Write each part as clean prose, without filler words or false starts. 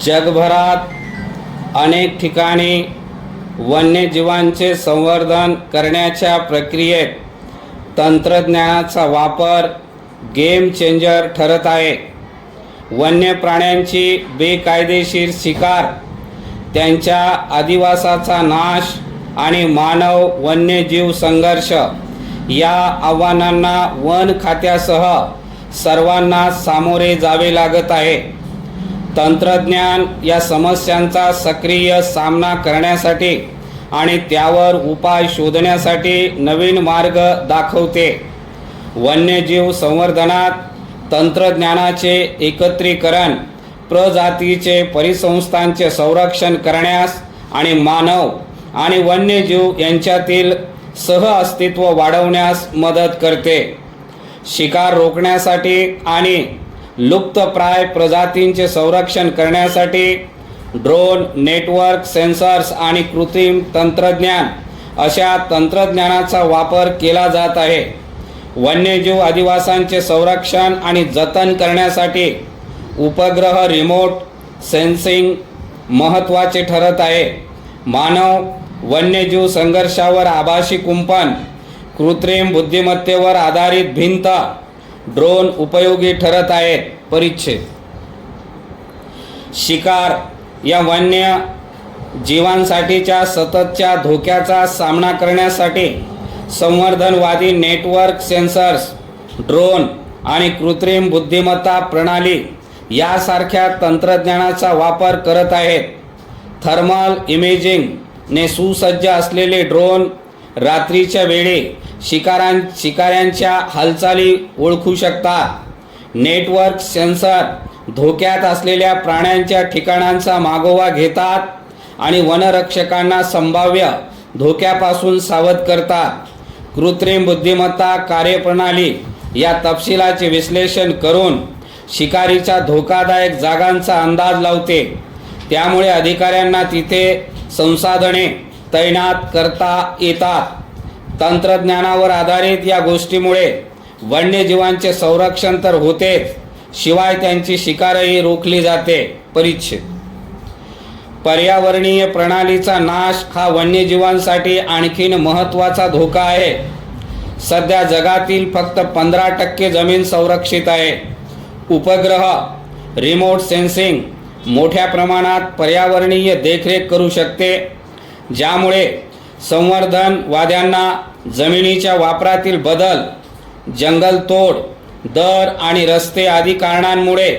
जगभरात अनेक ठिकाणी वन्यजीवांचे संवर्धन करण्याच्या प्रक्रियेत तंत्रज्ञानाचा वापर गेम चेंजर ठरत आहे. वन्य प्राण्यांची बेकायदेशीर शिकार, त्यांच्या अधिवासाचा नाश आणि मानव वन्यजीव संघर्ष या आव्हानांना वन खात्यासह सर्वांना सामोरे जावे लागत आहे. तंत्रज्ञान या समस्यांचा सक्रिय सामना करण्यासाठी आणि त्यावर उपाय शोधण्यासाठी नवीन मार्ग दाखवते. वन्यजीव संवर्धनात तंत्रज्ञानाचे एकत्रीकरण प्रजातीचे परिसंस्थांचे संरक्षण करण्यास आणि मानव आणि वन्यजीव यांच्यातील सहअस्तित्व वाढवण्यास मदत करते. शिकार रोखण्यासाठी आणि लुप्तप्राय प्रजातींचे संरक्षण करण्यासाठी ड्रोन, नेटवर्क, सेन्सर्स आणि कृत्रिम तंत्रज्ञान अशा तंत्रज्ञानाचा वापर केला जात आहे. वन्यजीव अधिवासांचे संरक्षण आणि जतन करण्यासाठी उपग्रह रिमोट सेन्सिंग महत्त्वाचे ठरत आहे. मानव वन्यजीव संघर्षावर आभासी कुंपण, कृत्रिम बुद्धिमत्तेवर आधारित भिंत, ड्रोन उपयोगी ठरत आहेत. परिच्छेद शिकार या वन्य जीवांसाठीच्या सततच्या धोक्याचा सामना करण्यासाठी संवर्धनवादी नेटवर्क, सेन्सर्स, ड्रोन आणि कृत्रिम बुद्धिमत्ता प्रणाली यासारख्या तंत्रज्ञानाचा वापर करत आहेत. थर्मल इमेजिंगने सुसज्ज असलेले ड्रोन रात्रीच्या वेळी शिकाऱ्यांच्या हालचाली ओळखू शकतात. नेटवर्क सेन्सर धोक्यात असलेल्या प्राण्यांच्या ठिकाणांचा मागोवा घेतात आणि वनरक्षकांना संभाव्य धोक्यापासून सावध करतात. कृत्रिम बुद्धिमत्ता कार्यप्रणाली या तपशिलाचे विश्लेषण करून शिकारीच्या धोकादायक जागांचा अंदाज लावते. त्यामुळे अधिकाऱ्यांना तिथे संसाधने तैनात करता येतात. तंत्रज्ञानावर आधारित या गोष्टीमुळे वन्यजीवांचे संरक्षण तर होतेच, शिवाय त्यांची शिकारही रोखली जाते. परिच्छेद पर्यावरणीय प्रणालीचा नाश हा वन्यजीवांसाठी आणखीन महत्त्वाचा धोका आहे. सध्या जगातील फक्त 15% जमीन संरक्षित आहे. उपग्रह रिमोट सेन्सिंग मोठ्या प्रमाणात पर्यावरणीय देखरेख करू शकते, ज्यामुळे संवर्धनवाद्यांना जमिनीच्या वापरातील बदल, जंगलतोड दर आणि रस्ते आदी कारणांमुळे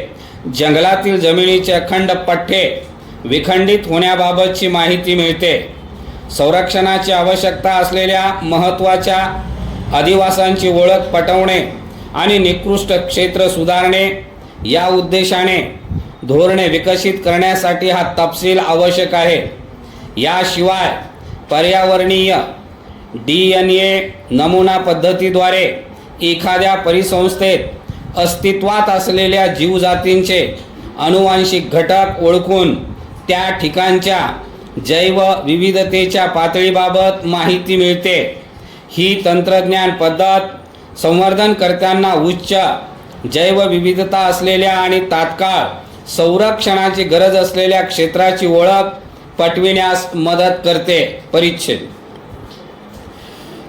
जंगलातील जमिनीचे अखंड पट्टे विखंडित होण्याबाबतची माहिती मिळते. संरक्षणाची आवश्यकता असलेल्या महत्त्वाच्या अधिवासांची ओळख पटवणे आणि निकृष्ट क्षेत्र सुधारणे या उद्देशाने धोरणे विकसित करण्यासाठी हा तपशील आवश्यक आहे. याशिवाय पर्यावरणीय DNA नमुना पद्धतीद्वारे एखाद्या परिसंस्थेत अस्तित्वात असलेल्या जीवजातींचे अनुवांशिक घटक ओळखून त्या ठिकाणच्या जैवविविधतेच्या पातळीबाबत माहिती मिळते. ही तंत्रज्ञान पद्धत संवर्धनकर्त्यांना उच्च जैवविविधता असलेल्या आणि तात्काळ संरक्षणाची गरज असलेल्या क्षेत्राची ओळख पटविण्यास मदत करते. परिच्छेद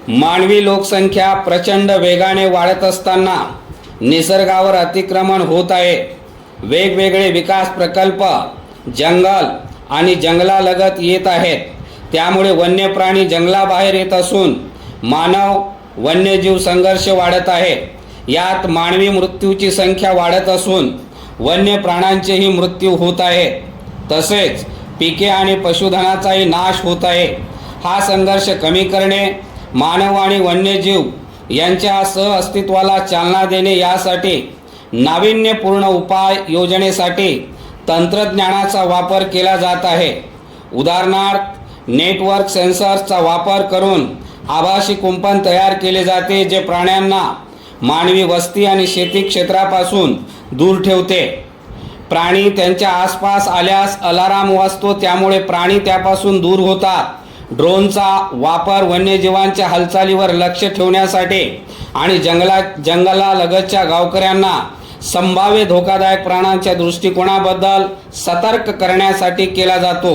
मानवी लोकसंख्या प्रचंड वेगाने वाढत असताना निसर्गावर अतिक्रमण होत आहे. वेगवेगळे विकास प्रकल्प जंगल आणि जंगलालगत येत आहेत. त्यामुळे वन्य प्राणी जंगलाबाहेर येत असून मानव वन्यजीव संघर्ष वाढत आहे. यात मानवी मृत्यूची संख्या वाढत असून वन्य प्राण्यांचेही मृत्यू होत आहे. तसेच पिके आणि पशुधनाचाही नाश होत आहे. हा संघर्ष कमी करणे, मानव आणि वन्यजीव यांच्या सहअस्तित्वाला चालना देणे यासाठी नाविन्यपूर्ण उपाय योजनेसाठी तंत्रज्ञानाचा वापर केला जात आहे. उदाहरणार्थ नेटवर्क सेन्सर्सचा वापर करून आभासी कुंपण तयार केले जाते, जे प्राण्यांना मानवी वस्ती आणि शेती क्षेत्रापासून दूर ठेवते. प्राणी त्यांच्या आसपास आल्यास अलाराम वाजतो, त्यामुळे प्राणी त्यापासून दूर होतात. ड्रोनचा वापर वन्यजीवांच्या हालचालीवर लक्ष ठेवण्यासाठी आणि जंगलालगतच्या गावकऱ्यांना संभाव्य धोकादायक प्राण्यांच्या दृष्टिकोनाबद्दल सतर्क करण्यासाठी केला जातो।